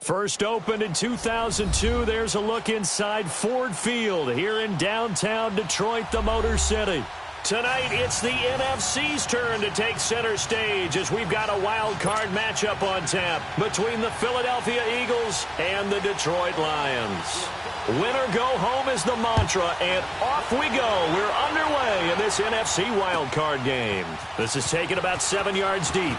First opened in 2002, there's a look inside Ford Field here in downtown Detroit, the Motor City. Tonight, it's the NFC's turn to take center stage as we've got a wild card matchup on tap between the Philadelphia Eagles and the Detroit Lions. Win or go home is the mantra, and off we go. We're underway in this NFC wild card game. This is taken about 7 yards deep.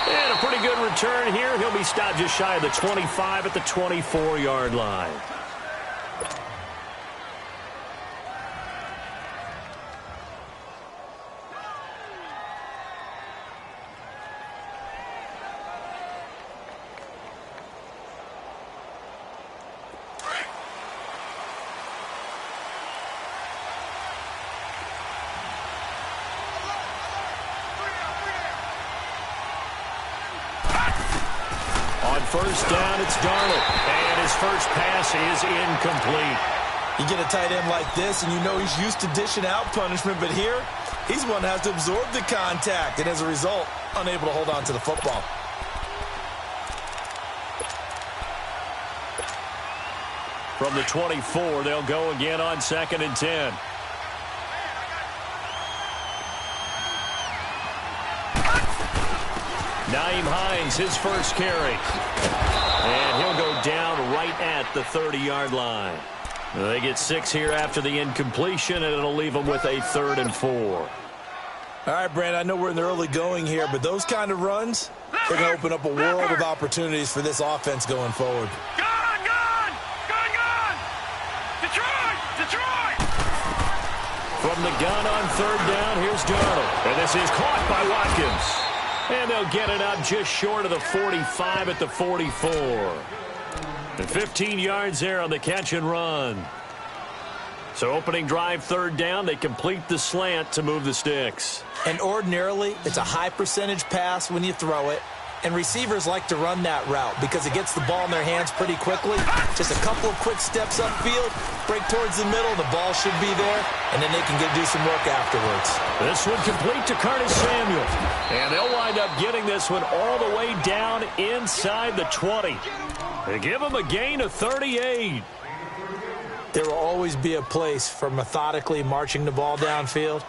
And a pretty good return here. He'll be stopped just shy of the 25 at the 24-yard line. First down, it's Darnold. And his first pass is incomplete. You get a tight end like this, and you know he's used to dishing out punishment, but here, he's one that has to absorb the contact, and as a result, unable to hold on to the football. From the 24, they'll go again on 2nd and 10. Nyheim Hines, his first carry. And he'll go down right at the 30-yard line. They get 6 here after the incompletion, and it'll leave them with a 3rd and 4. All right, Brandon, I know we're in the early going here, but those kind of runs, they're going to open up a world of opportunities for this offense going forward. Gone! Detroit! From the gun on 3rd down, here's Darnold. And this is caught by Watkins. And they'll get it up just short of the 45 at the 44. And 15 yards there on the catch and run. So opening drive, 3rd down, they complete the slant to move the sticks. And ordinarily, it's a high percentage pass when you throw it. And receivers like to run that route because it gets the ball in their hands pretty quickly. Just a couple of quick steps upfield, break towards the middle, the ball should be there, and then they can do some work afterwards. This one complete to Curtis Samuel. And they'll wind up getting this one all the way down inside the 20. They give them a gain of 38. There will always be a place for methodically marching the ball downfield,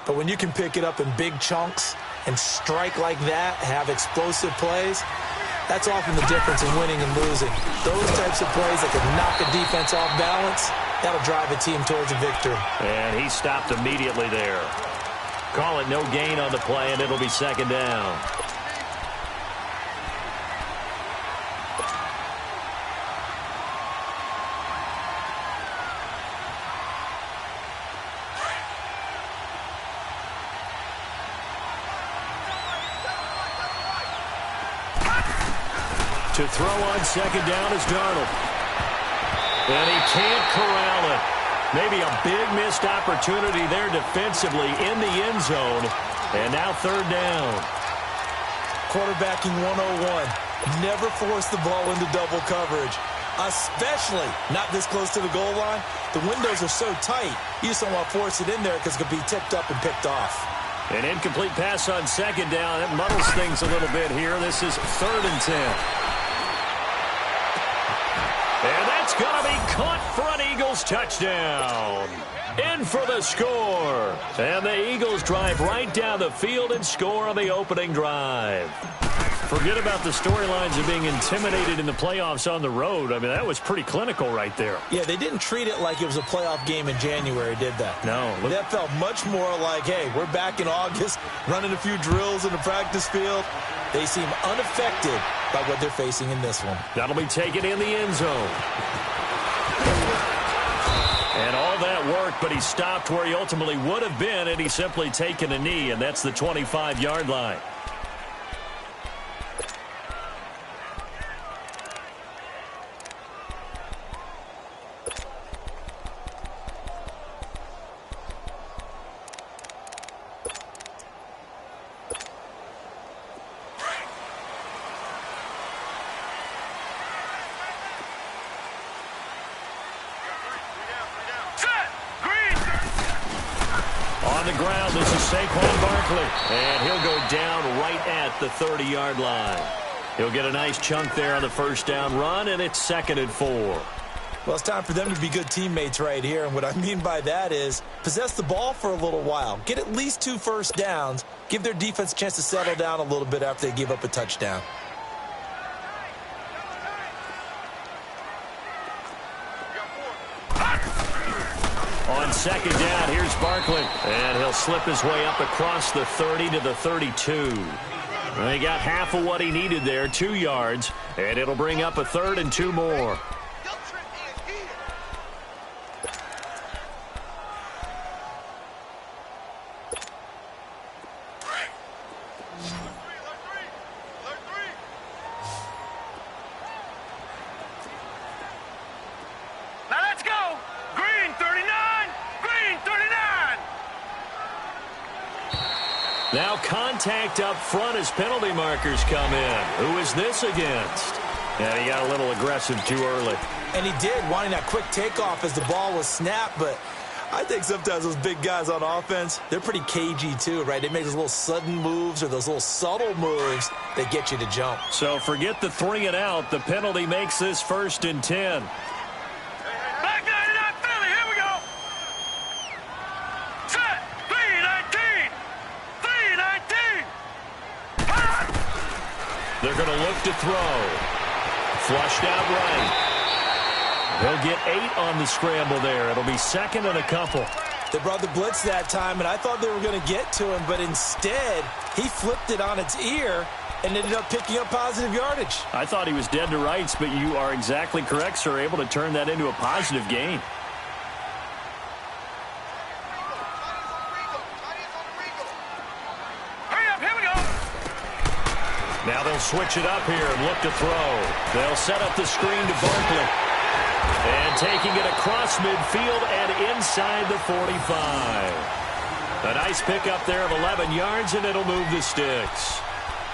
but when you can pick it up in big chunks and strike like that, have explosive plays, that's often the difference in winning and losing. Those types of plays that can knock a defense off balance, that'll drive a team towards a victory. And he stopped immediately there. Call it no gain on the play, and it'll be 2nd down. To throw on 2nd down is Darnold. And he can't corral it. Maybe a big missed opportunity there defensively in the end zone. And now 3rd down. Quarterbacking 101. Never force the ball into double coverage, especially not this close to the goal line. The windows are so tight, you just don't want to force it in there because it could be tipped up and picked off. An incomplete pass on 2nd down. That muddles things a little bit here. This is 3rd and 10. And that's going to be caught for an Eagles touchdown. In for the score. And the Eagles drive right down the field and score on the opening drive. Forget about the storylines of being intimidated in the playoffs on the road. I mean, that was pretty clinical right there. Yeah, they didn't treat it like it was a playoff game in January, did that? No. That felt much more like, hey, we're back in August, running a few drills in the practice field. They seem unaffected by what they're facing in this one. That'll be taken in the end zone. And all that work, but he stopped where he ultimately would have been, and he's simply taken a knee, and that's the 25-yard line. On the ground, this is Saquon Barkley. And he'll go down right at the 30-yard line. He'll get a nice chunk there on the first down run, and it's 2nd and 4. Well, it's time for them to be good teammates right here. And what I mean by that is possess the ball for a little while. Get at least 2 first downs. Give their defense a chance to settle down a little bit after they give up a touchdown. On 2nd down, here's Barkley. And he'll slip his way up across the 30 to the 32. He got half of what he needed there, 2 yards. And it'll bring up a 3rd and 2 more. Now contact up front as penalty markers come in. Who is this against? And he got a little aggressive too early. And he did, wanting that quick takeoff as the ball was snapped. But I think sometimes those big guys on offense, they're pretty cagey too, right? They make those little sudden moves or those little subtle moves that get you to jump. So forget the 3 and out. The penalty makes this 1st and 10. They're going to look to throw. Flushed out right. They'll get 8 on the scramble there. It'll be 2nd and a couple. They brought the blitz that time, and I thought they were going to get to him, but instead, he flipped it on its ear and ended up picking up positive yardage. I thought he was dead to rights, but you are exactly correct, sir. Able to turn that into a positive gain. Now they'll switch it up here and look to throw. They'll set up the screen to Barkley. And taking it across midfield and inside the 45. A nice pickup there of 11 yards, and it'll move the sticks.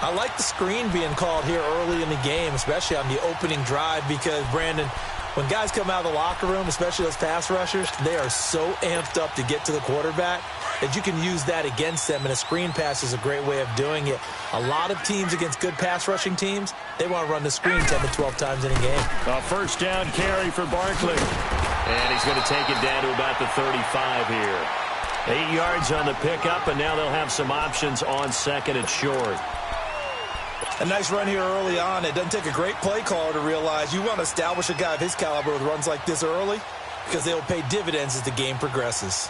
I like the screen being called here early in the game, especially on the opening drive, because, Brandon, when guys come out of the locker room, especially those pass rushers, they are so amped up to get to the quarterback that you can use that against them, and a screen pass is a great way of doing it. A lot of teams against good pass rushing teams, they want to run the screen 10 to 12 times in a game. A first down carry for Barkley. And he's going to take it down to about the 35 here. 8 yards on the pickup, and now they'll have some options on 2nd and short. A nice run here early on. It doesn't take a great play caller to realize you want to establish a guy of his caliber with runs like this early, because they will pay dividends as the game progresses.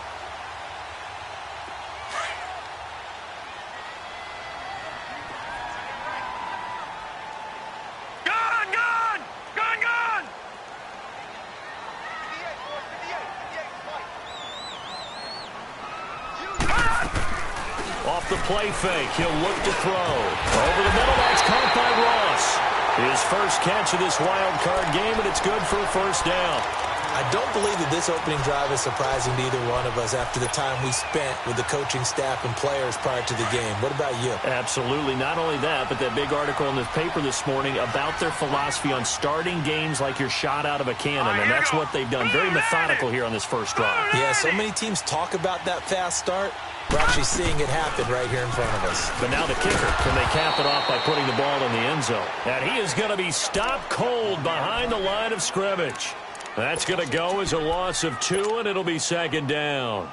Off the play fake, he'll look to throw. Over the middle, that's caught by Ross. His first catch of this wild card game, and it's good for a first down. I don't believe that this opening drive is surprising to either one of us after the time we spent with the coaching staff and players prior to the game. What about you? Absolutely. Not only that, but that big article in the paper this morning about their philosophy on starting games like you're shot out of a cannon, and that's what they've done. Very methodical here on this first drive. Yeah, so many teams talk about that fast start. We're actually seeing it happen right here in front of us. But now the kicker, can they cap it off by putting the ball in the end zone? And he is going to be stopped cold behind the line of scrimmage. That's going to go as a loss of 2, and it'll be 2nd down.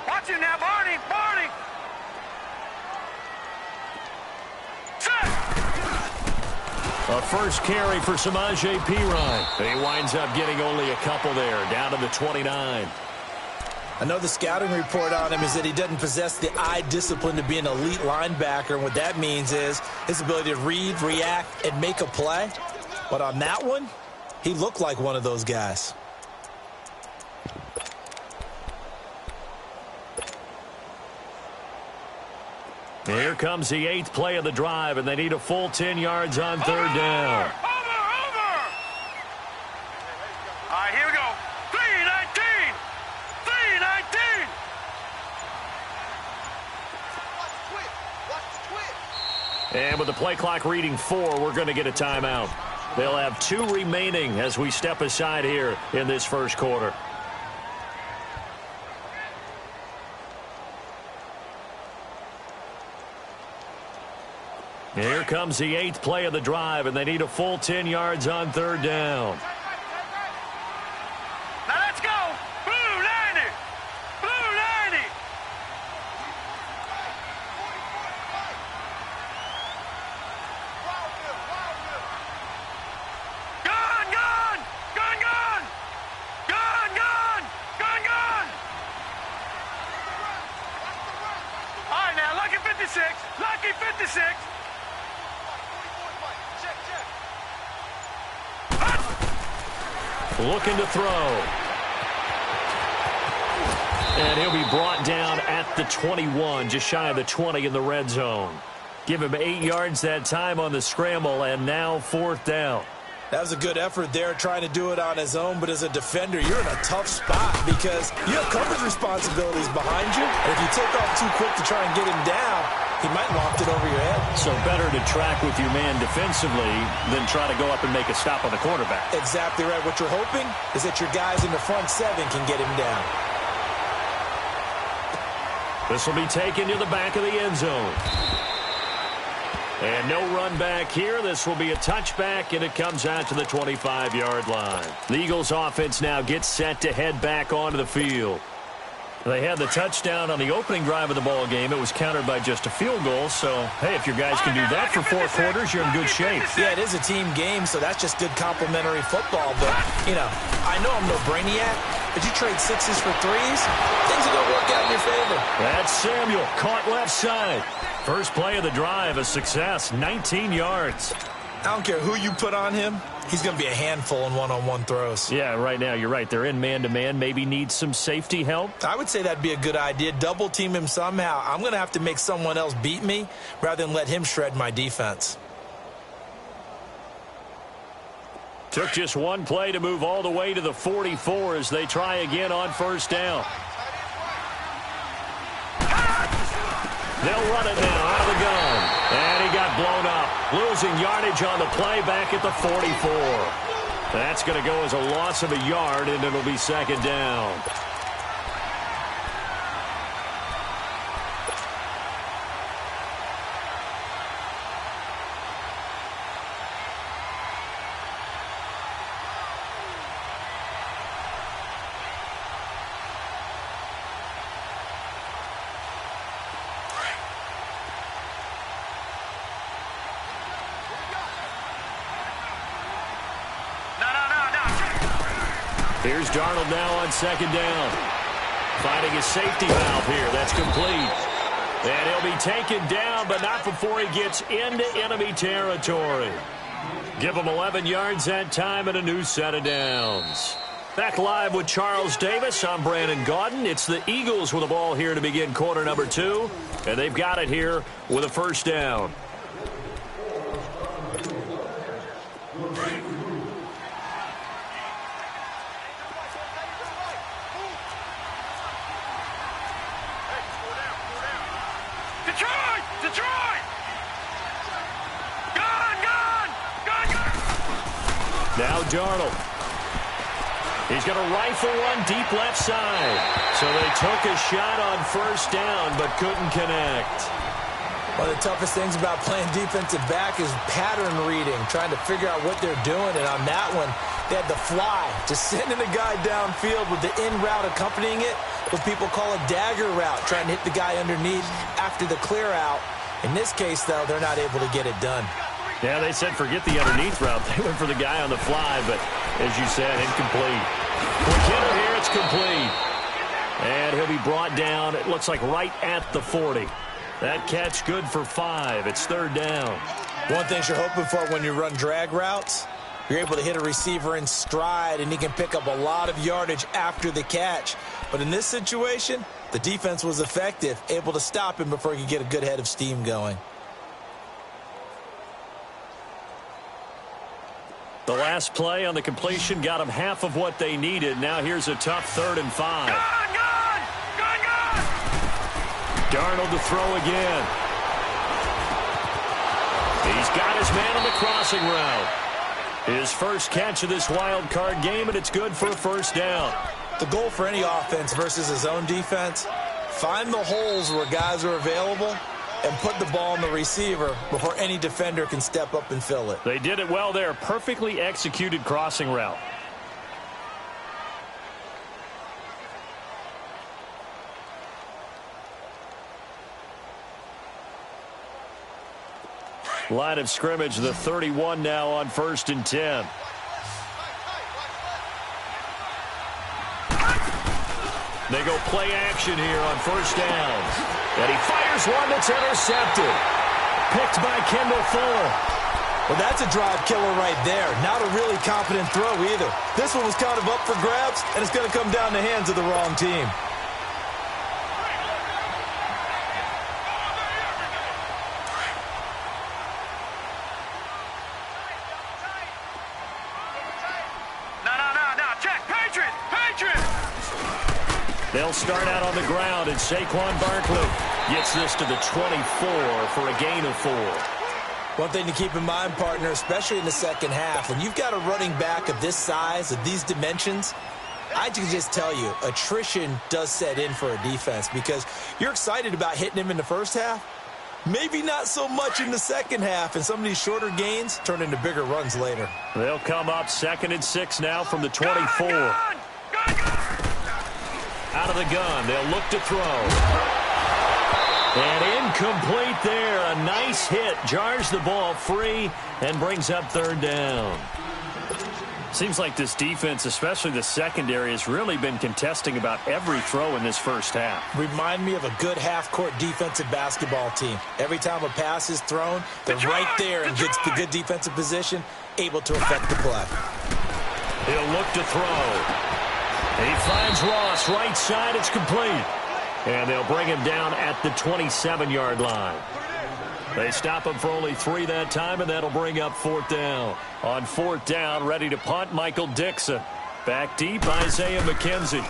Watch him now, Barney! Barney! A first carry for Samaje Perine. He winds up getting only a couple there, down to the 29. I know the scouting report on him is that he doesn't possess the eye discipline to be an elite linebacker, and what that means is his ability to read, react, and make a play. But on that one, he looked like one of those guys. Here comes the 8th play of the drive, and they need a full 10 yards on 3rd down. Over! All right, here we go. 3:19! 3:19! And with the play clock reading 4, we're going to get a timeout. They'll have 2 remaining as we step aside here in this first quarter. Here comes the 8th play of the drive, and they need a full 10 yards on 3rd down. Now let's go. Blue 90. Blue 90. Gun, gun. Gun, gun. Gun, gun. Gun, gun. All right, now, lucky 56. Lucky 56. Looking to throw. And he'll be brought down at the 21, just shy of the 20 in the red zone. Give him 8 yards that time on the scramble, and now 4th down. That was a good effort there, trying to do it on his own, but as a defender, you're in a tough spot because you have coverage responsibilities behind you, and if you take off too quick to try and get him down, he might loft it over your head. So better to track with your man defensively than try to go up and make a stop on the quarterback. Exactly right. What you're hoping is that your guys in the front 7 can get him down. This will be taken to the back of the end zone. And no run back here. This will be a touchback, and it comes out to the 25-yard line. The Eagles offense now gets set to head back onto the field. They had the touchdown on the opening drive of the ball game. It was countered by just a field goal. So, hey, if your guys can do that for 4 quarters, you're in good shape. Yeah, it is a team game, so that's just good complimentary football. But, you know, I know I'm no brainiac, but you trade 6s for 3s, things are going to work out in your favor. That's Samuel, caught left side. First play of the drive, a success, 19 yards. I don't care who you put on him. He's going to be a handful in one-on-one throws. Yeah, right now, you're right. They're in man-to-man. Maybe need some safety help. I would say that'd be a good idea. Double team him somehow. I'm going to have to make someone else beat me rather than let him shred my defense. Took just one play to move all the way to the 44 as they try again on 1st down. They'll run it now out of the gun. And he got blown up. Losing yardage on the play back at the 44. That's going to go as a loss of a yard, and it'll be 2nd down. Here's Darnold now on 2nd down. Finding a safety valve here. That's complete. And he'll be taken down, but not before he gets into enemy territory. Give him 11 yards that time and a new set of downs. Back live with Charles Davis. I'm Brandon Gaudin. It's the Eagles with the ball here to begin quarter number 2. And they've got it here with a 1st down. Now Darnold. He's going to rifle one deep left side. So they took a shot on 1st down but couldn't connect. One of the toughest things about playing defensive back is pattern reading, trying to figure out what they're doing. And on that one, they had the fly, just sending a guy downfield with the in route accompanying it, what people call a dagger route, trying to hit the guy underneath after the clear out. In this case, though, they're not able to get it done. Yeah, they said forget the underneath route. They went for the guy on the fly, but as you said, incomplete. Quick hitter here, it's complete. And he'll be brought down, it looks like right at the 40. That catch good for 5. It's 3rd down. One thing you're hoping for when you run drag routes, you're able to hit a receiver in stride, and he can pick up a lot of yardage after the catch. But in this situation, the defense was effective, able to stop him before he could get a good head of steam going. The last play on the completion got them half of what they needed. Now here's a tough 3rd and 5. Darnold to throw again. He's got his man on the crossing route. His first catch of this wild card game, and it's good for a first down. The goal for any offense versus his own defense, find the holes where guys are available and put the ball on the receiver before any defender can step up and fill it. They did it well there. Perfectly executed crossing route. Line of scrimmage, the 31 now on 1st and 10. They go play action here on 1st down. And he fires one that's intercepted. Picked by Kendall Fuller. Well, that's a drive killer right there. Not a really competent throw either. This one was kind of up for grabs, and it's going to come down the hands of the wrong team. They'll start out on the ground, and Saquon Barkley gets this to the 24 for a gain of 4. One thing to keep in mind, partner, especially in the second half, when you've got a running back of this size, of these dimensions, I can just tell you, attrition does set in for a defense because you're excited about hitting him in the first half. Maybe not so much in the second half, and some of these shorter gains turn into bigger runs later. They'll come up 2nd and 6 now from the 24. Out of the gun, they'll look to throw. And incomplete there. A nice hit. Jars the ball free and brings up 3rd down. Seems like this defense, especially the secondary, has really been contesting about every throw in this first half. Remind me of a good half-court defensive basketball team. Every time a pass is thrown, they're right there and gets the good defensive position, able to affect the play. He'll look to throw. He finds Ross right side. It's complete. And they'll bring him down at the 27-yard line. They stop him for only 3 that time, and that'll bring up 4th down. On 4th down, ready to punt, Michael Dixon. Back deep, Isaiah McKenzie.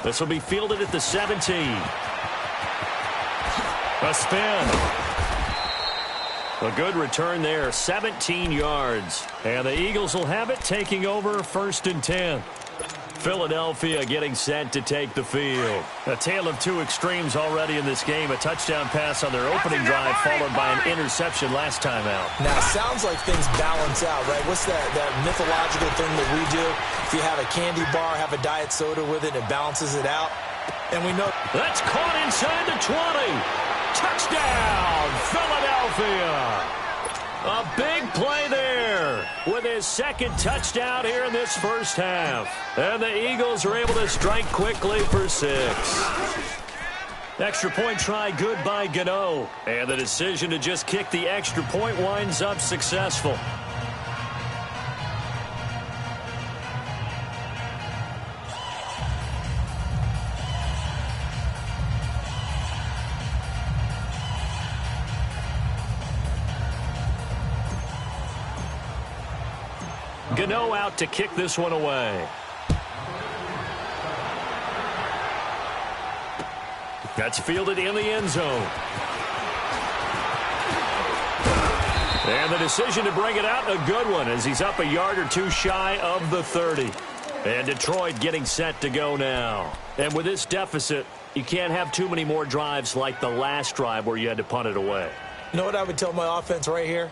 This will be fielded at the 17. A spin. A good return there, 17 yards. And the Eagles will have it, taking over 1st and 10. Philadelphia getting set to take the field. A tale of two extremes already in this game. A touchdown pass on their opening drive followed by an interception last time out. Now, it sounds like things balance out, right? What's that mythological thing that we do? If you have a candy bar, have a diet soda with it, it balances it out. And we know that's caught inside the 20. Touchdown, Philadelphia. A big play there with his 2nd touchdown here in this first half. And the Eagles are able to strike quickly for 6. Extra point try good by Gano. And the decision to just kick the extra point winds up successful. Gano out to kick this one away. That's fielded in the end zone. And the decision to bring it out, a good one, as he's up a yard or two shy of the 30. And Detroit getting set to go now. And with this deficit, you can't have too many more drives like the last drive where you had to punt it away. You know what I would tell my offense right here?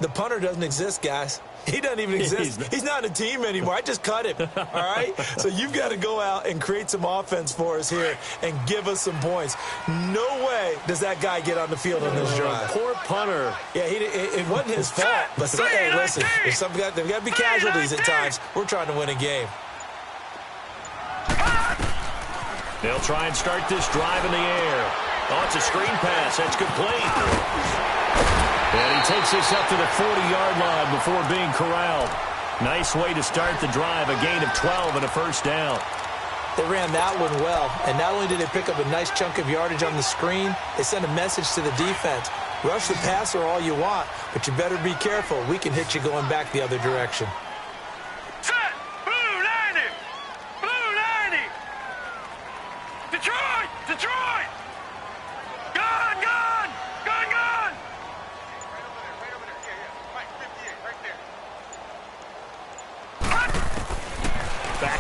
The punter doesn't exist, guys. He doesn't even exist. He's not a team anymore. I just cut him, all right? So you've got to go out and create some offense for us here and give us some points. No way does that guy get on the field on this drive. Poor punter. Yeah, it wasn't his fault. But hey, listen, there's got to be casualties at times. We're trying to win a game. They'll try and start this drive in the air. Oh, it's a screen pass. That's complete. And he takes this up to the 40-yard line before being corralled. Nice way to start the drive, a gain of 12 and a first down. They ran that one well, and not only did they pick up a nice chunk of yardage on the screen, they sent a message to the defense. Rush the passer all you want, but you better be careful. We can hit you going back the other direction. Set! Blue 90! Blue 90! Detroit! Detroit!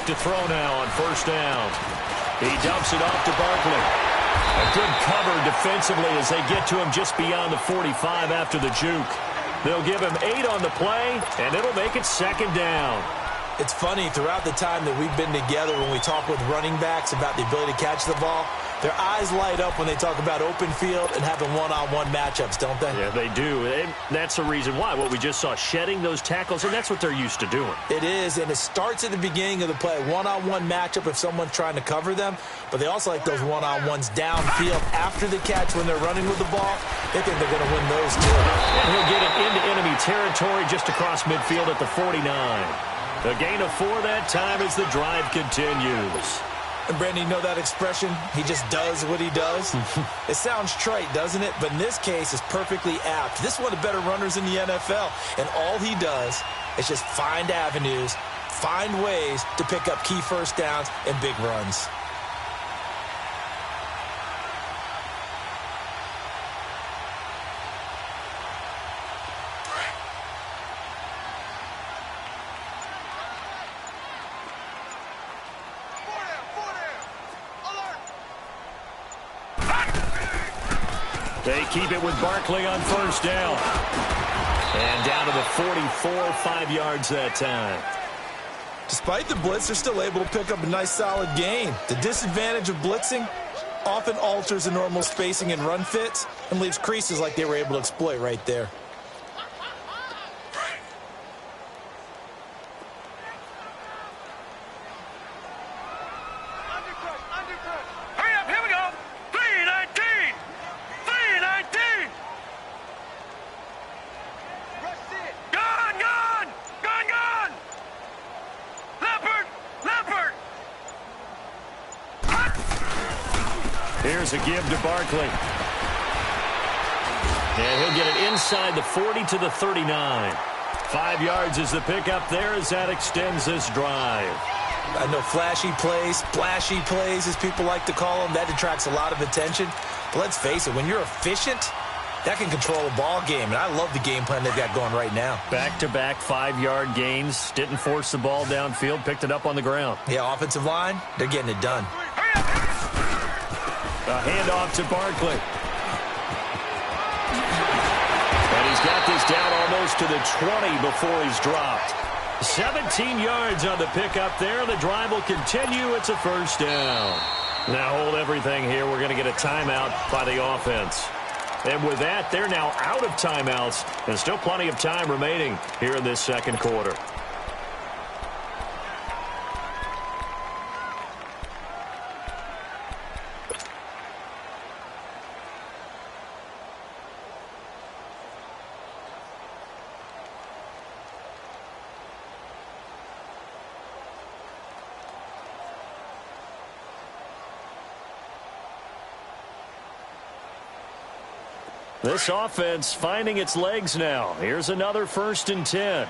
to throw now on first down. He dumps it off to Barkley. A good cover defensively as they get to him just beyond the 45 after the juke. They'll give him 8 on the play, and it'll make it second down. It's funny, throughout the time that we've been together, when we talk with running backs about the ability to catch the ball, their eyes light up when they talk about open field and having one-on-one matchups, don't they? Yeah, they do. And that's the reason why. What we just saw, shedding those tackles, and that's what they're used to doing. It is, and it starts at the beginning of the play. One-on-one matchup if someone's trying to cover them, but they also like those one-on-ones downfield after the catch when they're running with the ball. They think they're going to win those, too. And he'll get it into enemy territory just across midfield at the 49. A gain of 4 that time as the drive continues. And, Brandon, you know that expression? He just does what he does? It sounds trite, doesn't it? But in this case, it's perfectly apt. This is one of the better runners in the NFL. And all he does is just find avenues, find ways to pick up key first downs and big runs. They keep it with Barkley on first down. And down to the 44, 5 yards that time. Despite the blitz, they're still able to pick up a nice solid gain. The disadvantage of blitzing often alters the normal spacing and run fits and leaves creases like they were able to exploit right there. Here's a give to Barkley. And he'll get it inside the 40 to the 39. 5 yards is the pickup there as that extends this drive. I know flashy plays, splashy plays, as people like to call them, that attracts a lot of attention. But let's face it, when you're efficient, that can control a ball game. And I love the game plan they've got going right now. Back-to-back 5-yard gains. Didn't force the ball downfield. Picked it up on the ground. Yeah, offensive line, they're getting it done. A handoff to Barkley. And he's got this down almost to the 20 before he's dropped. 17 yards on the pickup there. The drive will continue. It's a first down. Now hold everything here. We're going to get a timeout by the offense. And with that, they're now out of timeouts. And still plenty of time remaining here in this second quarter. This offense finding its legs now. Here's another 1st and 10.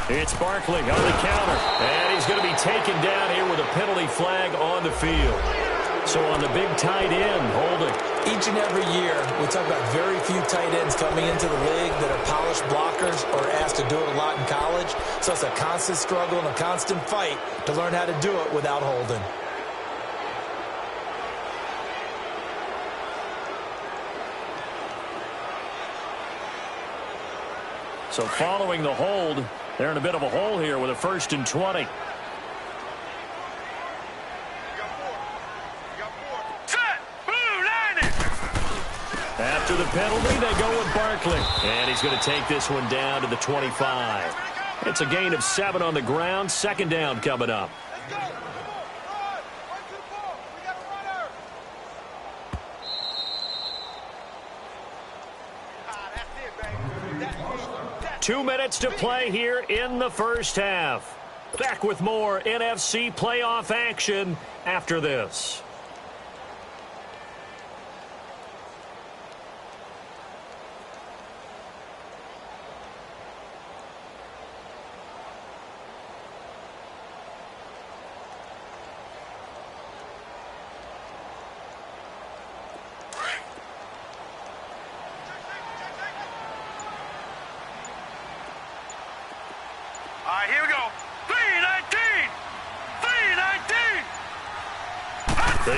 It's Barkley on the counter. And he's going to be taken down here with a penalty flag on the field. So on the big tight end, holding. Each and every year, we talk about very few tight ends coming into the league that are polished blockers or asked to do it a lot in college. So it's a constant struggle and a constant fight to learn how to do it without holding. So following the hold, they're in a bit of a hole here with a 1st and 20. After the penalty, they go with Barkley. And he's going to take this one down to the 25. It's a gain of 7 on the ground. 2nd down coming up. Let's go. Come on. Run to the ball. We got a runner. That's it, baby. 2 minutes to play here in the first half. Back with more NFC playoff action after this.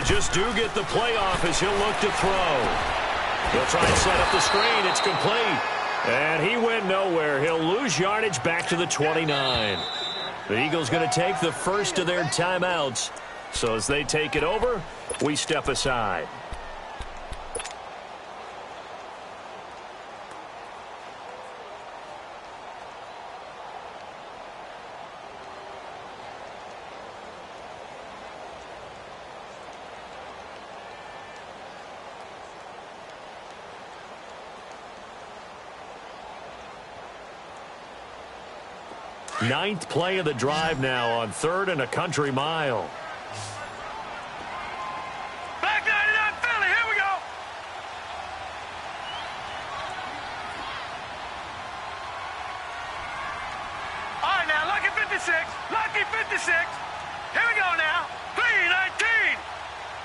they just do get the playoff as he'll look to throw. He'll try and set up the screen. It's complete. And he went nowhere. He'll lose yardage back to the 29. The Eagles going to take the first of their timeouts. So as they take it over, we step aside. Ninth play of the drive now on 3rd and a country mile. Back 99 Philly, here we go. All right, now, lucky 56. Lucky 56. Here we go now. 319.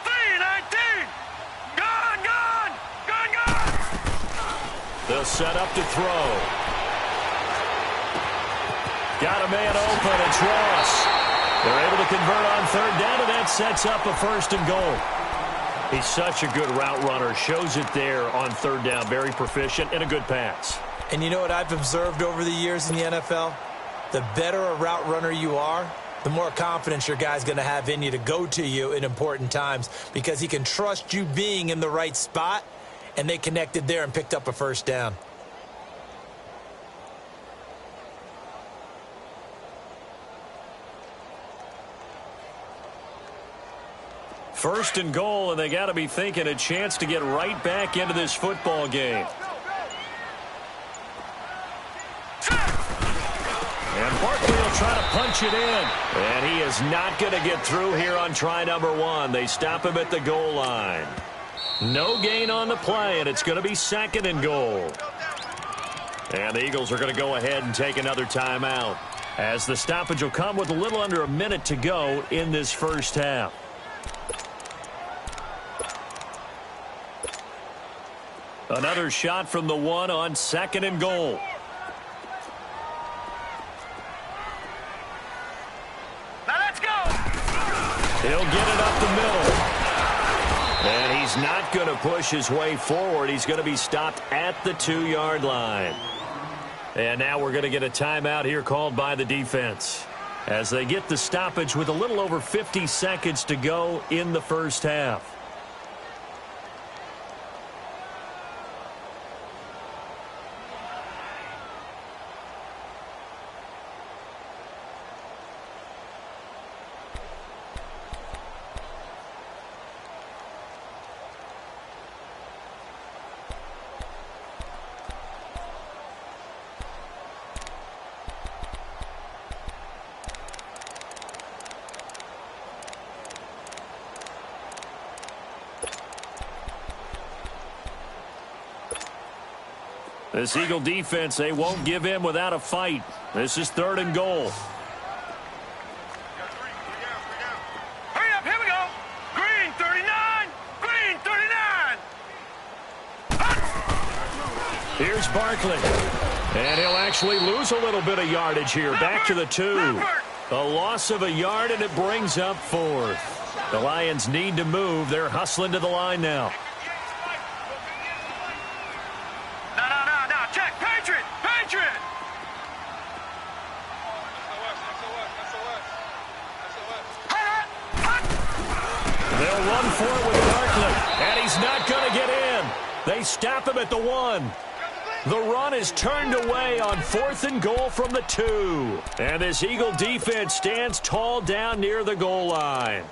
319. Gone, gone. Gone, gone. They'll set up to throw. Got a man open. It's Ross. They're able to convert on 3rd down, and that sets up a 1st and goal. He's such a good route runner. Shows it there on 3rd down. Very proficient and a good pass. And you know what I've observed over the years in the NFL? The better a route runner you are, the more confidence your guy's going to have in you to go to you in important times because he can trust you being in the right spot, and they connected there and picked up a 1st down. First and goal, and they got to be thinking a chance to get right back into this football game. And Barkley will try to punch it in. And he is not going to get through here on try number 1. They stop him at the goal line. No gain on the play, and it's going to be 2nd and goal. And the Eagles are going to go ahead and take another timeout, as the stoppage will come with a little under a minute to go in this first half. Another shot from the 1 on 2nd and goal. Now let's go. He'll get it up the middle. And he's not going to push his way forward. He's going to be stopped at the 2-yard line. And now we're going to get a timeout here called by the defense, as they get the stoppage with a little over 50 seconds to go in the first half. This Eagle defense, they won't give in without a fight. This is 3rd and goal. Hurry up, here we go. Green 39. Green 39. Here's Barkley. And he'll actually lose a little bit of yardage here. Back to the 2. A loss of a yard, and it brings up 4th. The Lions need to move. They're hustling to the line now. They'll run for it with Barkley, and he's not going to get in. They stop him at the 1. The run is turned away on 4th and goal from the 2. And this Eagle defense stands tall down near the goal line.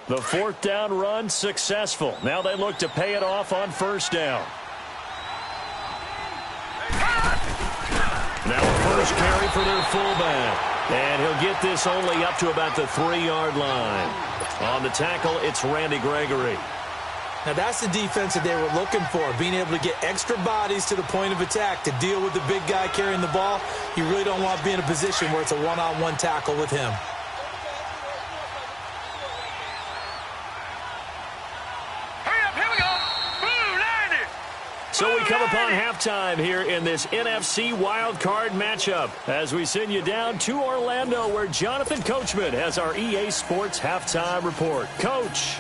The 4th down run successful. Now they look to pay it off on 1st down. Now a first carry for their fullback. And he'll get this only up to about the 3-yard line. On the tackle, it's Randy Gregory. Now that's the defense that they were looking for, being able to get extra bodies to the point of attack to deal with the big guy carrying the ball. You really don't want to be in a position where it's a one-on-one tackle with him. So we come upon halftime here in this NFC wildcard matchup as we send you down to Orlando where Jonathan Coachman has our EA Sports halftime report. Coach.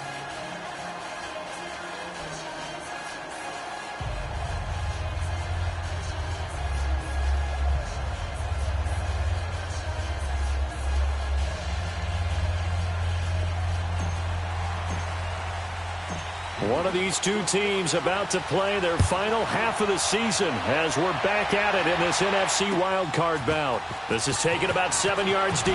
One of these two teams about to play their final half of the season as we're back at it in this NFC wildcard bout. This is taken about 7 yards deep.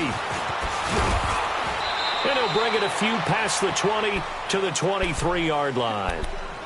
And he'll bring it a few past the 20 to the 23-yard line.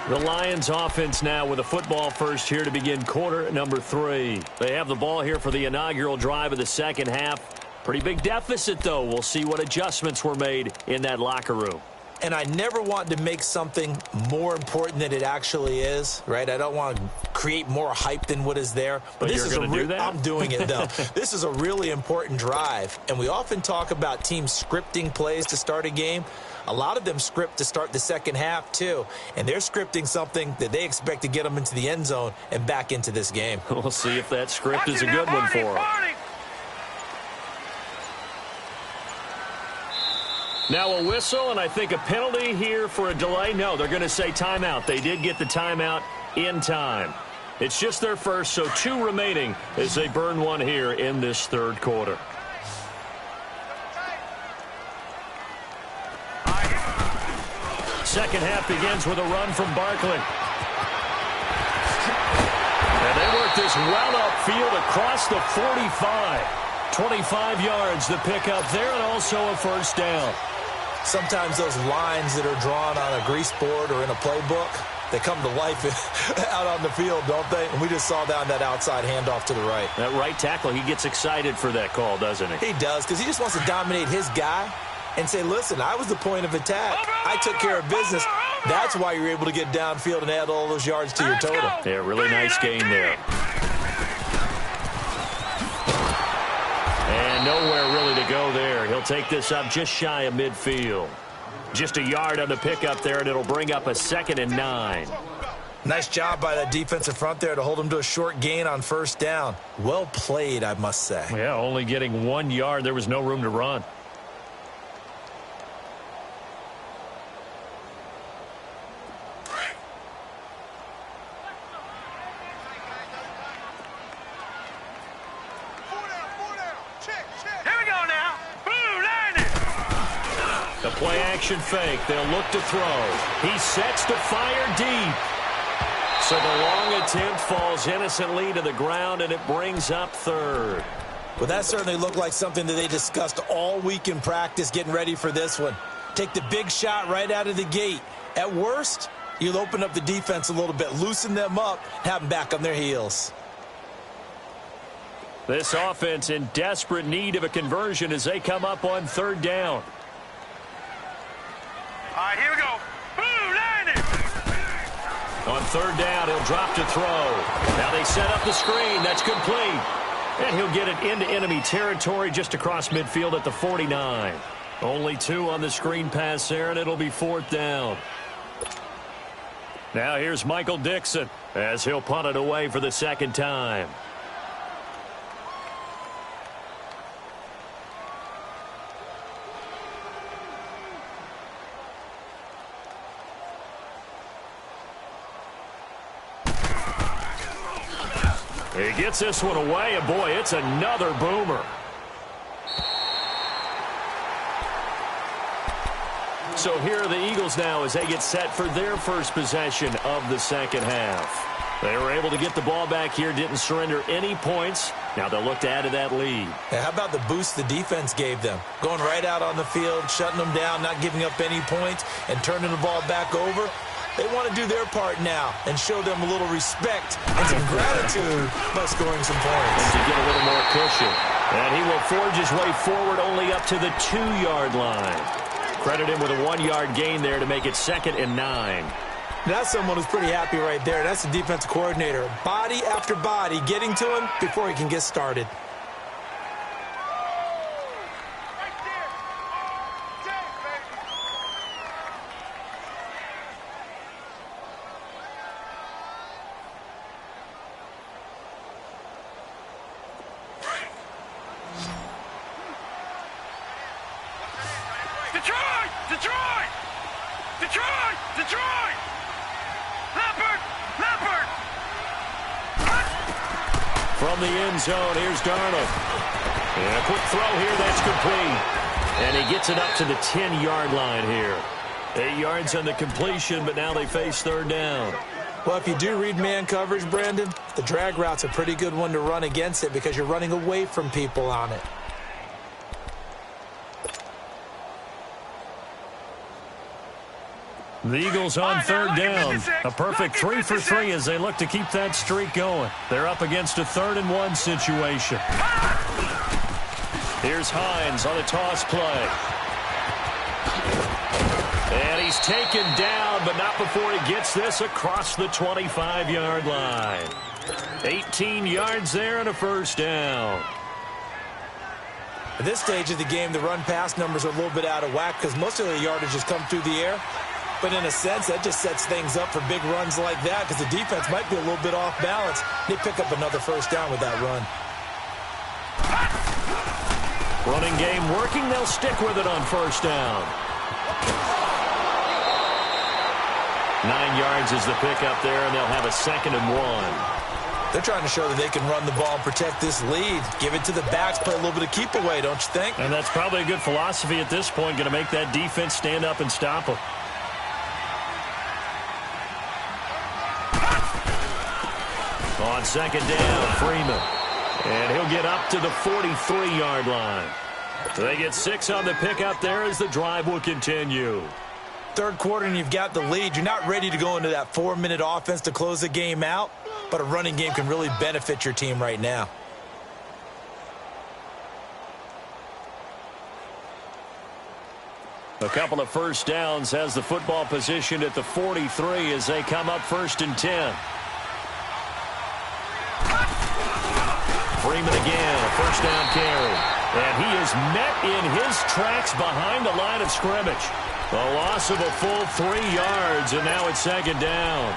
The Lions offense now with a football first here to begin quarter number 3. They have the ball here for the inaugural drive of the second half. Pretty big deficit, though. We'll see what adjustments were made in that locker room. And I never want to make something more important than it actually is, right? I don't want to create more hype than what is there. But this you're is going to do that? I'm doing it, though. This is a really important drive. And we often talk about teams scripting plays to start a game. A lot of them script to start the second half, too. And they're scripting something that they expect to get them into the end zone and back into this game. We'll see if that script is a good one for them. Now a whistle, and I think a penalty here for a delay. No, they're going to say timeout. They did get the timeout in time. It's just their first, so 2 remaining as they burn one here in this third quarter. Second half begins with a run from Barkley. And they work this well upfield across the 45. 25 yards the pickup there, and also a first down. Sometimes those lines that are drawn on a grease board or in a playbook, they come to life out on the field, don't they? And we just saw down that outside handoff to the right. That right tackle, he gets excited for that call, doesn't he? He does, because he just wants to dominate his guy and say, listen, I was the point of attack. I took care of business. That's why you're able to get downfield and add all those yards to your total. Yeah, really nice gain there. And nowhere really to go there. He'll take this up just shy of midfield. Just a yard on the pickup there, and it'll bring up a 2nd and 9. Nice job by that defensive front there to hold him to a short gain on first down. Well played, I must say. Yeah, only getting 1 yard. There was no room to run. The play-action fake. They'll look to throw. He sets to fire deep. So the long attempt falls innocently to the ground, and it brings up 3rd. Well, that certainly looked like something that they discussed all week in practice getting ready for this one. Take the big shot right out of the gate. At worst, you'll open up the defense a little bit, loosen them up, have them back on their heels. This offense in desperate need of a conversion as they come up on 3rd down. All right, here we go. Boom, landed. On 3rd down, he'll drop to throw. Now they set up the screen. That's complete. And he'll get it into enemy territory just across midfield at the 49. Only 2 on the screen pass there, and it'll be 4th down. Now here's Michael Dixon as he'll punt it away for the 2nd time. He gets this one away, and boy, it's another boomer. So here are the Eagles now as they get set for their first possession of the second half. They were able to get the ball back here, didn't surrender any points. Now they'll look to add to that lead. Yeah, how about the boost the defense gave them? Going right out on the field, shutting them down, not giving up any points, and turning the ball back over. They want to do their part now and show them a little respect and some gratitude by scoring some points. And to get a little more cushion. And he will forge his way forward only up to the 2-yard line. Credit him with a 1-yard gain there to make it 2nd and 9. That's someone who's pretty happy right there. That's the defensive coordinator. Body after body getting to him before he can get started. Detroit! Detroit! Leopard! Leopard! From the end zone, here's Darnold. And a quick throw here, that's complete. And he gets it up to the 10-yard line here. 8 yards on the completion, but now they face third down. Well, if you do read man coverage, Brandon, the drag route's a pretty good one to run against it because you're running away from people on it. The Eagles on third down. A perfect 3 for 3 as they look to keep that streak going. They're up against a 3rd-and-1 situation. Here's Hines on a toss play. And he's taken down, but not before he gets this across the 25-yard line. 18 yards there and a first down. At this stage of the game, the run-pass numbers are a little bit out of whack because most of the yardage has come through the air. But in a sense, that just sets things up for big runs like that because the defense might be a little bit off balance. They pick up another first down with that run. Running game working. They'll stick with it on first down. 9 yards is the pickup there, and they'll have a 2nd and 1. They're trying to show that they can run the ball and protect this lead. Give it to the backs, play a little bit of keep away, don't you think? And that's probably a good philosophy at this point, going to make that defense stand up and stop them. On 2nd down, Freeman. And he'll get up to the 43-yard line. So they get 6 on the pickup there as the drive will continue. Third quarter and you've got the lead. You're not ready to go into that 4-minute offense to close the game out, but a running game can really benefit your team right now. A couple of first downs has the football position at the 43 as they come up 1st and 10. Freeman again, a first down carry. And he is met in his tracks behind the line of scrimmage. A loss of a full 3 yards, and now it's 2nd down.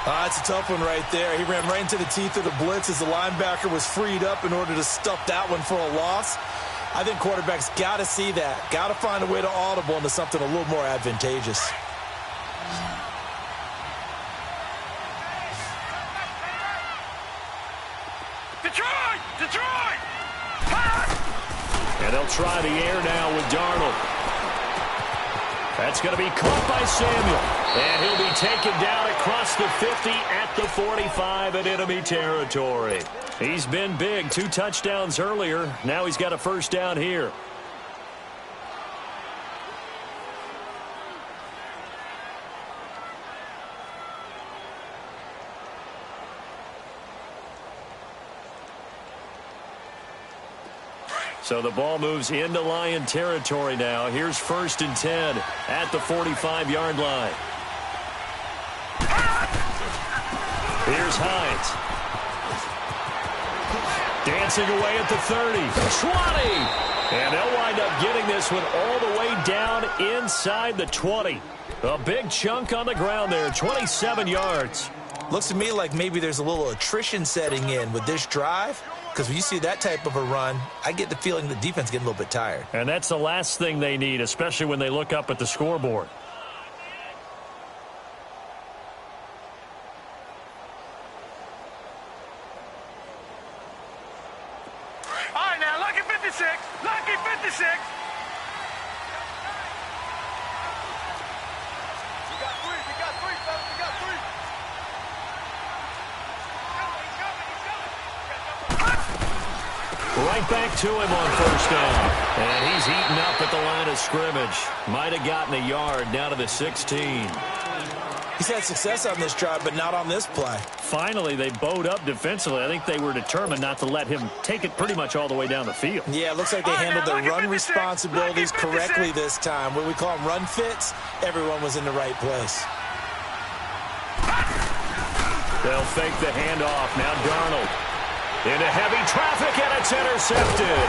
That's a tough one right there. He ran right into the teeth of the blitz as the linebacker was freed up in order to stuff that one for a loss. I think quarterbacks got to see that. Got to find a way to audible into something a little more advantageous. Detroit! Detroit! And they'll try the air now with Darnold. That's going to be caught by Samuel. And he'll be taken down across the 50 at the 45 in enemy territory. He's been big. 2 touchdowns earlier. Now he's got a first down here. So the ball moves into Lion territory now. Here's 1st and 10 at the 45-yard line. Here's Hines. Dancing away at the 30. 20. And they'll wind up getting this one all the way down inside the 20. A big chunk on the ground there, 27 yards. Looks to me like maybe there's a little attrition setting in with this drive. Because when you see that type of a run, I get the feeling the defense getting a little bit tired. And that's the last thing they need, especially when they look up at the scoreboard. All right, now, lucky 56. Lucky 56. We got 3. We got 3, fellas. We got 3. Right back to him on first down. And he's eaten up at the line of scrimmage. Might have gotten a yard down to the 16. He's had success on this drive, but not on this play. Finally, they bowed up defensively. I think they were determined not to let him take it pretty much all the way down the field. Yeah, it looks like they handled their run responsibilities correctly this time. What we call them run fits, everyone was in the right place. They'll fake the handoff. Now Darnold. Into heavy traffic, and it's intercepted.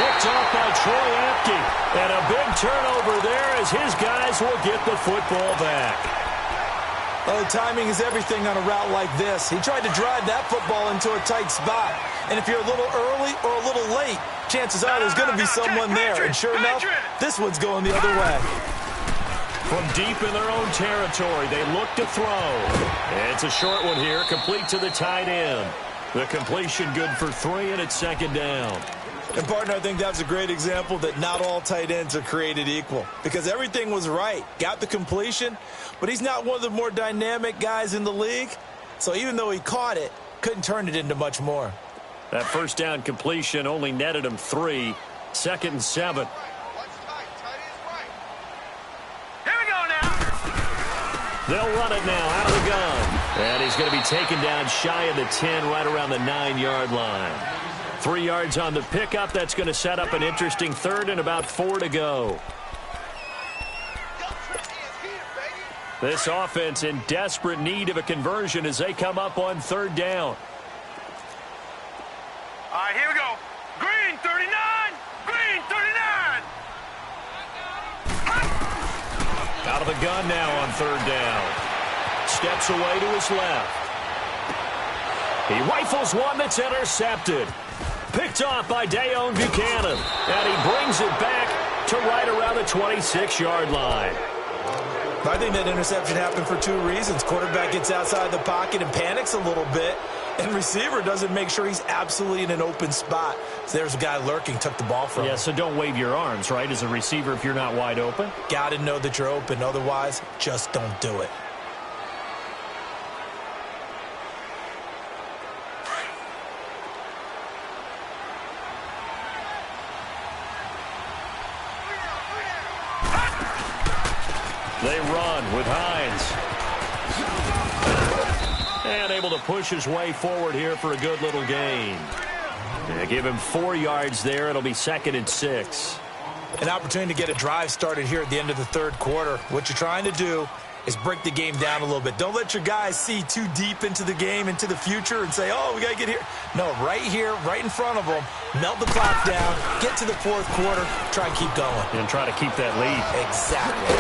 Picked off by Troy Apke. And a big turnover there as his guys will get the football back. Well, the timing is everything on a route like this. He tried to drive that football into a tight spot. And if you're a little early or a little late, chances are there's going to be someone there. And sure enough, this one's going the other way. From deep in their own territory, they look to throw. It's a short one here, complete to the tight end. The completion good for 3, and it's second down. And, partner, I think that's a great example that not all tight ends are created equal, because everything was right. Got the completion, but he's not one of the more dynamic guys in the league. So even though he caught it, couldn't turn it into much more. That first down completion only netted him 3. Second and 7. They'll run it now out of the gun. And he's going to be taken down shy of the 10, right around the 9-yard line. 3 yards on the pickup. That's going to set up an interesting third and about 4 to go. This offense in desperate need of a conversion as they come up on third down. All right, here we go. Green 39. Green 39. Out of the gun now on third down. Steps away to his left. He rifles one that's intercepted. Picked off by Dayon Buchanan. And he brings it back to right around the 26-yard line. I think that interception happened for 2 reasons. Quarterback gets outside the pocket and panics a little bit. And receiver doesn't make sure he's absolutely in an open spot. So there's a guy lurking, took the ball from him. Yeah, so don't wave your arms, right, as a receiver if you're not wide open. Got to know that you're open. Otherwise, just don't do it. They run with Hines. And able to push his way forward here for a good little gain. They give him 4 yards there. It'll be second and 6. An opportunity to get a drive started here at the end of the third quarter. What you're trying to do is break the game down a little bit. Don't let your guys see too deep into the game, into the future, and say, oh, we got to get here. No, right here, right in front of them, melt the clock down, get to the fourth quarter, try and keep going. And try to keep that lead. Exactly.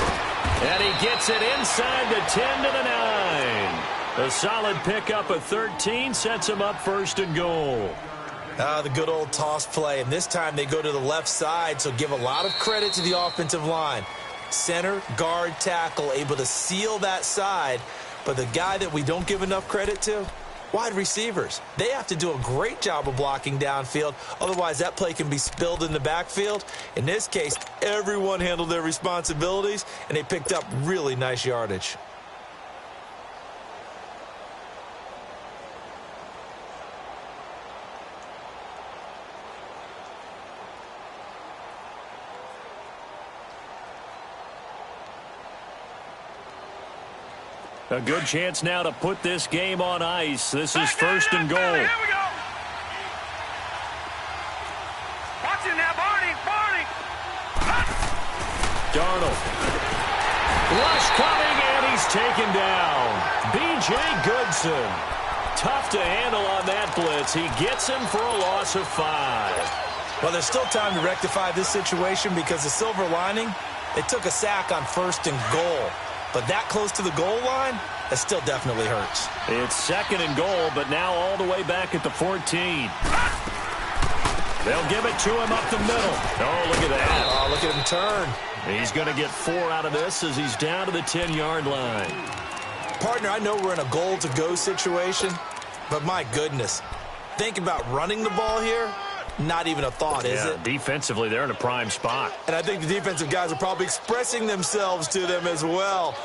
And he gets it inside the 10 to the 9. A solid pickup of 13 sets him up first and goal. The good old toss play, and this time they go to the left side, so give a lot of credit to the offensive line. Center, guard, tackle, able to seal that side, but the guy that we don't give enough credit to, wide receivers. They have to do a great job of blocking downfield, otherwise that play can be spilled in the backfield. In this case, everyone handled their responsibilities, and they picked up really nice yardage. A good chance now to put this game on ice. This is first and goal. Here we go. Watch it now, Barney. Barney. Darnold. Rush coming, and he's taken down. B.J. Goodson. Tough to handle on that blitz. He gets him for a loss of 5. Well, there's still time to rectify this situation because the silver lining, they took a sack on first and goal. But that close to the goal line, that still definitely hurts. It's second and goal, but now all the way back at the 14. They'll give it to him up the middle. Oh, look at that. Oh, look at him turn. He's going to get 4 out of this as he's down to the 10-yard line. Partner, I know we're in a goal-to-go situation, but my goodness, think about running the ball here. Not even a thought, is it? Defensively, they're in a prime spot. And I think the defensive guys are probably expressing themselves to them as well.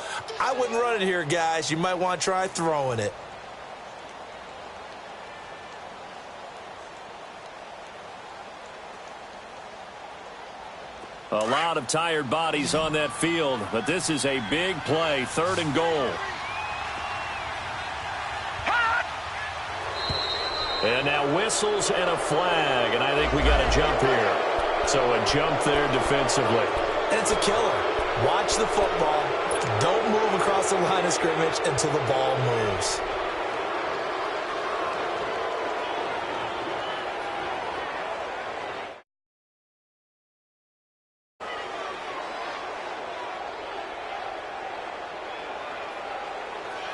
I wouldn't run it here, guys. You might want to try throwing it. A lot of tired bodies on that field, but this is a big play, third and goal. And now whistles and a flag, and I think we got a jump here. So a jump there defensively. And it's a killer. Watch the football. Don't move across the line of scrimmage until the ball moves.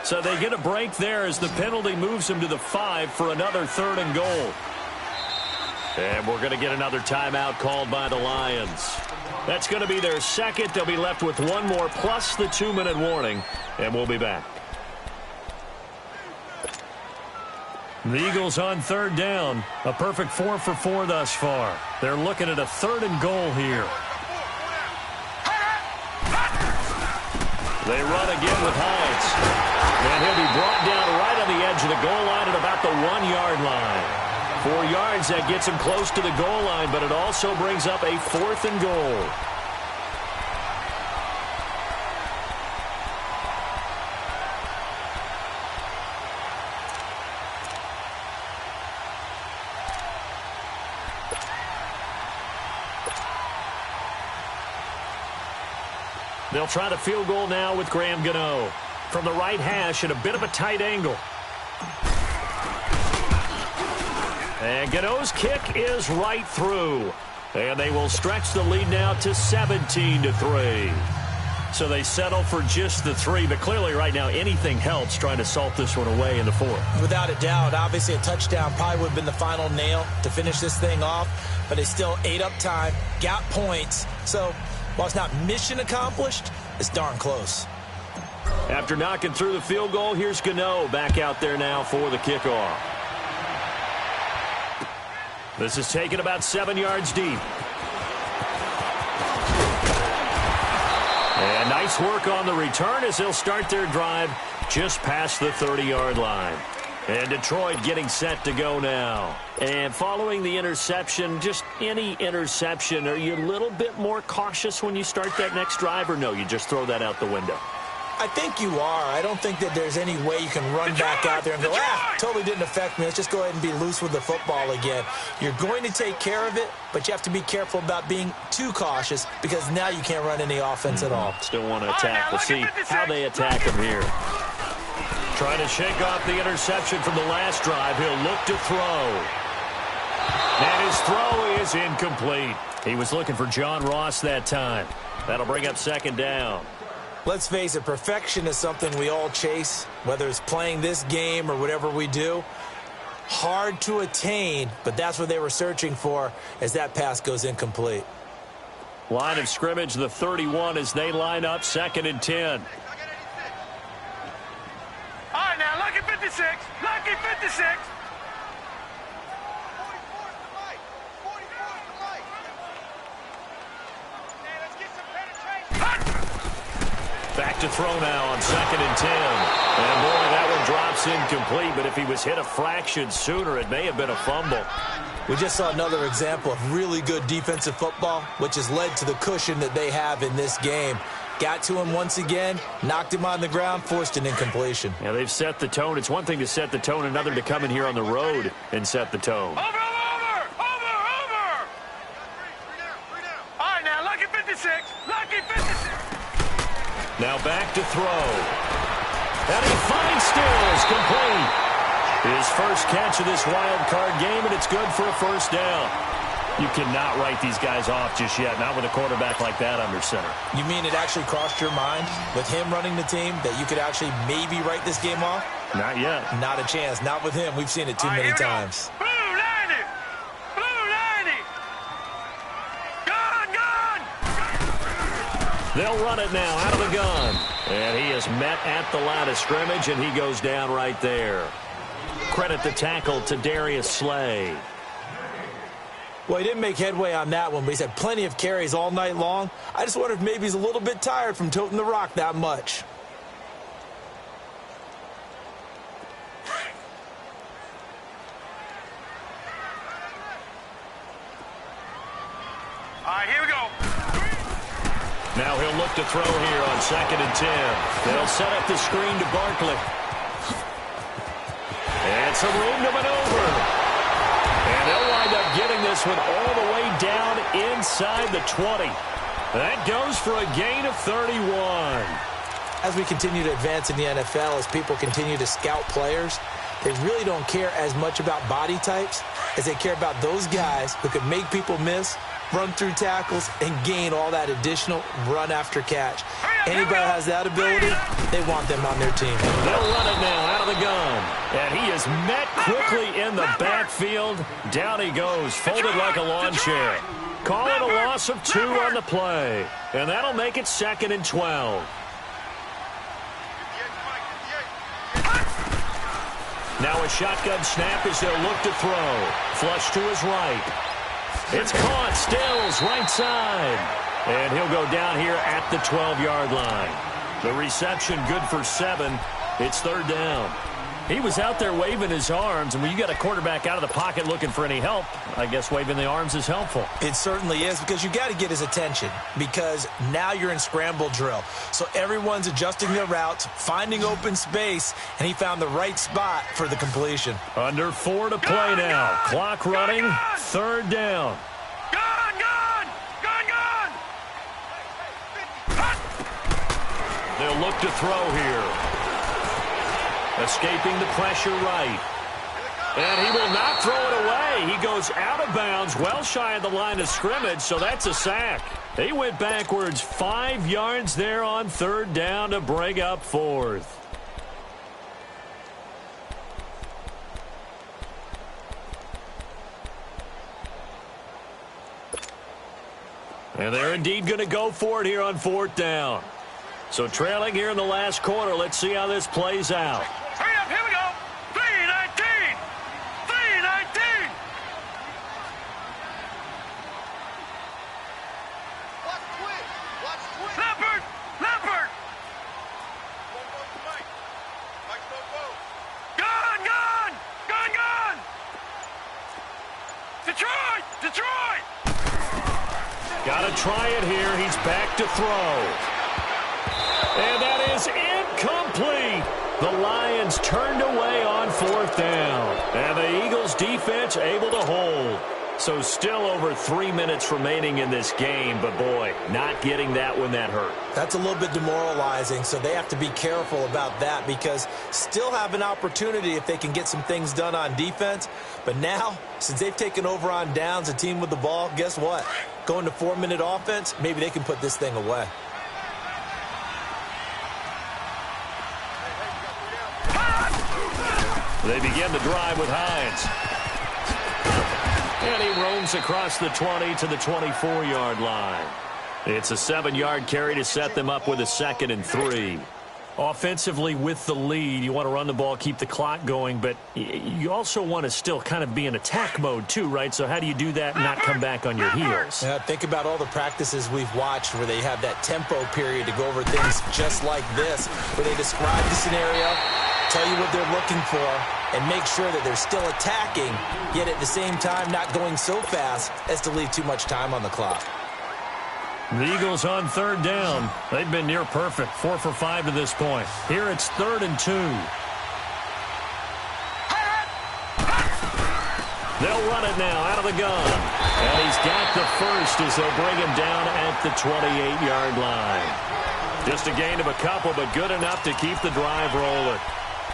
So they get a break there as the penalty moves him to the 5 for another third and goal. And we're going to get another timeout called by the Lions. That's going to be their second. They'll be left with one more plus the 2-minute warning, and we'll be back. The Eagles on third down. A perfect 4 for 4 thus far. They're looking at a 3rd and goal here. They run again with Hines. And he'll be brought down right on the edge of the goal line at about the 1-yard line. 4 yards, that gets him close to the goal line, but it also brings up a 4th and goal. They'll try the field goal now with Graham Gano. From the right hash at a bit of a tight angle. And Gano's kick is right through. And they will stretch the lead now to 17-3. So they settle for just the 3. But clearly right now anything helps trying to salt this one away in the 4th. Without a doubt, obviously a touchdown probably would have been the final nail to finish this thing off. But they still ate up time, got points. So while it's not mission accomplished, it's darn close. After knocking through the field goal, here's Gano back out there now for the kickoff. This is taken about 7 yards deep. And nice work on the return as they'll start their drive just past the 30-yard line. And Detroit getting set to go now. And following the interception, just any interception, are you a little bit more cautious when you start that next drive, or no, you just throw that out the window? I think you are. I don't think that there's any way you can run back out there and go, totally didn't affect me. Let's just go ahead and be loose with the football again. You're going to take care of it, but you have to be careful about being too cautious because now you can't run any offense at all. Still want to attack. We'll see how they attack him here. Trying to shake off the interception from the last drive. He'll look to throw. And his throw is incomplete. He was looking for John Ross that time. That'll bring up 2nd down. Let's face it, perfection is something we all chase, whether it's playing this game or whatever we do. Hard to attain, but that's what they were searching for as that pass goes incomplete. Line of scrimmage, the 31, as they line up 2nd and 10. All right, now, lucky 56. Lucky 56. Back to throw now on 2nd and 10. And boy, that one drops incomplete, but if he was hit a fraction sooner, it may have been a fumble. We just saw another example of really good defensive football, which has led to the cushion that they have in this game. Got to him once again, knocked him on the ground, forced an incompletion. Yeah, they've set the tone. It's one thing to set the tone, another to come in here on the road and set the tone. Over! All right, now, lucky 56. Lucky 56. Now back to throw. And he finds Stills complete. His first catch of this wild card game, and it's good for a 1st down. You cannot write these guys off just yet, not with a quarterback like that under center. You mean it actually crossed your mind with him running the team that you could actually maybe write this game off? Not yet. Not a chance. Not with him. We've seen it too many times. Blue 90. Blue 90. Gun. They'll run it now out of the gun. And he is met at the line of scrimmage, and he goes down right there. Credit the tackle to Darius Slay. Well, he didn't make headway on that one, but he's had plenty of carries all night long. I just wonder if maybe he's a little bit tired from toting the rock that much. All right, here we go. Now he'll look to throw here on 2nd and 10. They'll set up the screen to Barkley. And some room to maneuver. And they'll wind up getting this one all the way down inside the 20. That goes for a gain of 31. As we continue to advance in the NFL, as people continue to scout players, they really don't care as much about body types as they care about those guys who can make people miss, run through tackles, and gain all that additional run after catch. Anybody that has that ability, they want them on their team. They'll run it now out of the gun. And he is met quickly in the backfield. Down he goes, folded like a lawn chair. Call it a loss of 2 on the play. And that'll make it 2nd and 12. Now a shotgun snap as they'll look to throw. Flush to his right. It's caught. Stills right side. And he'll go down here at the 12-yard line. The reception good for 7. It's 3rd down. He was out there waving his arms, and when you got a quarterback out of the pocket looking for any help, I guess waving the arms is helpful. It certainly is, because you got to get his attention, because now you're in scramble drill. So everyone's adjusting their routes, finding open space, and he found the right spot for the completion. Under 4 to play now. Clock running, 3rd down. They'll look to throw here. Escaping the pressure right. And he will not throw it away. He goes out of bounds, well shy of the line of scrimmage, so that's a sack. He went backwards 5 yards there on 3rd down to bring up 4th. And they're indeed going to go for it here on 4th down. So trailing here in the last quarter. Let's see how this plays out. Hurry up, here we go. 3-19. 3-19. Watch twist. Watch twist. Leopard. Leopard. Gun, gun. Gun, gun. Detroit. Detroit. Got to try it here. He's back to throw. And that is incomplete. The Lions turned away on 4th down. And the Eagles defense able to hold. So still over 3 minutes remaining in this game. But, boy, not getting that when that hurt. That's a little bit demoralizing, so they have to be careful about that, because still have an opportunity if they can get some things done on defense. But now, since they've taken over on downs, a team with the ball, guess what? Going to 4-minute offense, maybe they can put this thing away. They begin the drive with Hines. And he roams across the 20 to the 24-yard line. It's a 7-yard carry to set them up with a 2nd and 3. Offensively with the lead, you want to run the ball, keep the clock going, but you also want to still kind of be in attack mode too, right? So how do you do that and not come back on your heels? Yeah, think about all the practices we've watched where they have that tempo period to go over things just like this, where they describe the scenario, tell you what they're looking for, and make sure that they're still attacking, yet at the same time not going so fast as to leave too much time on the clock. The Eagles on 3rd down. They've been near perfect, 4 for 5 to this point. Here it's 3rd and 2. They'll run it now out of the gun. And he's got the first as they'll bring him down at the 28-yard line. Just a gain of a couple, but good enough to keep the drive rolling.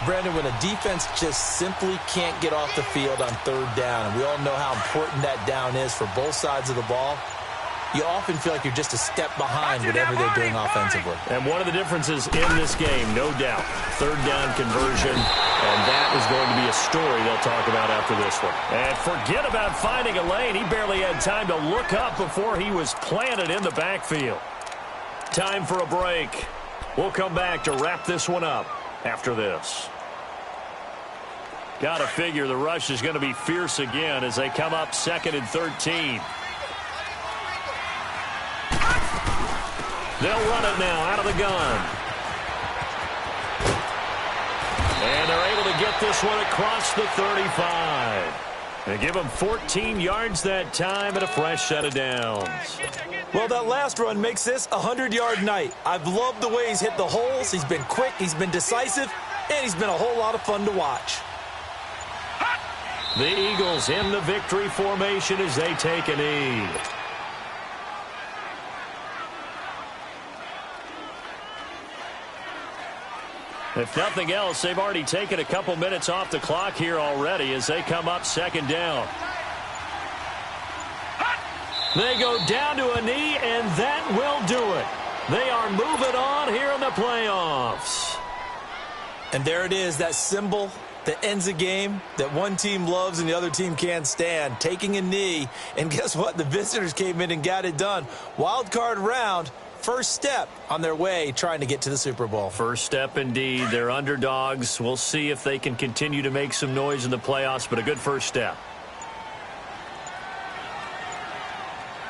Brandon, when a defense just simply can't get off the field on 3rd down, and we all know how important that down is for both sides of the ball, you often feel like you're just a step behind whatever they're doing offensively. And one of the differences in this game, no doubt, 3rd down conversion, and that is going to be a story they'll talk about after this one. And forget about finding a lane. He barely had time to look up before he was planted in the backfield. Time for a break. We'll come back to wrap this one up after this. Got to figure the rush is going to be fierce again as they come up 2nd and 13. They'll run it now out of the gun. And they're able to get this one across the 35. They give him 14 yards that time and a fresh set of downs. Well, that last run makes this a 100-yard night. I've loved the way he's hit the holes. He's been quick, he's been decisive, and he's been a whole lot of fun to watch. The Eagles in the victory formation as they take a knee. If nothing else, they've already taken a couple minutes off the clock here already as they come up 2nd down. They go down to a knee, and that will do it. They are moving on here in the playoffs. And there it is, that symbol that ends a game that one team loves and the other team can't stand, taking a knee. And guess what? The visitors came in and got it done. Wild card round, first step on their way trying to get to the Super Bowl. First step indeed. They're underdogs. We'll see if they can continue to make some noise in the playoffs, but a good first step.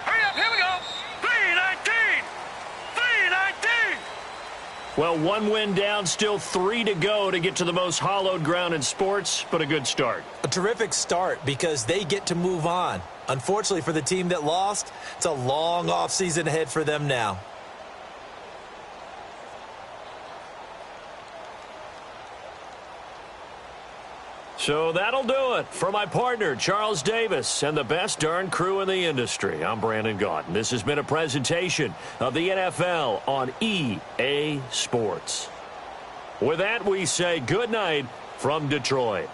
Hurry up, here we go. 3:19. 3:19. Well, one win down, still 3 to go to get to the most hallowed ground in sports, but a good start. A terrific start because they get to move on. Unfortunately for the team that lost, it's a long offseason ahead for them now. So that'll do it. For my partner, Charles Davis, and the best darn crew in the industry, I'm Brandon Gaudin. This has been a presentation of the NFL on EA Sports. With that, we say good night from Detroit.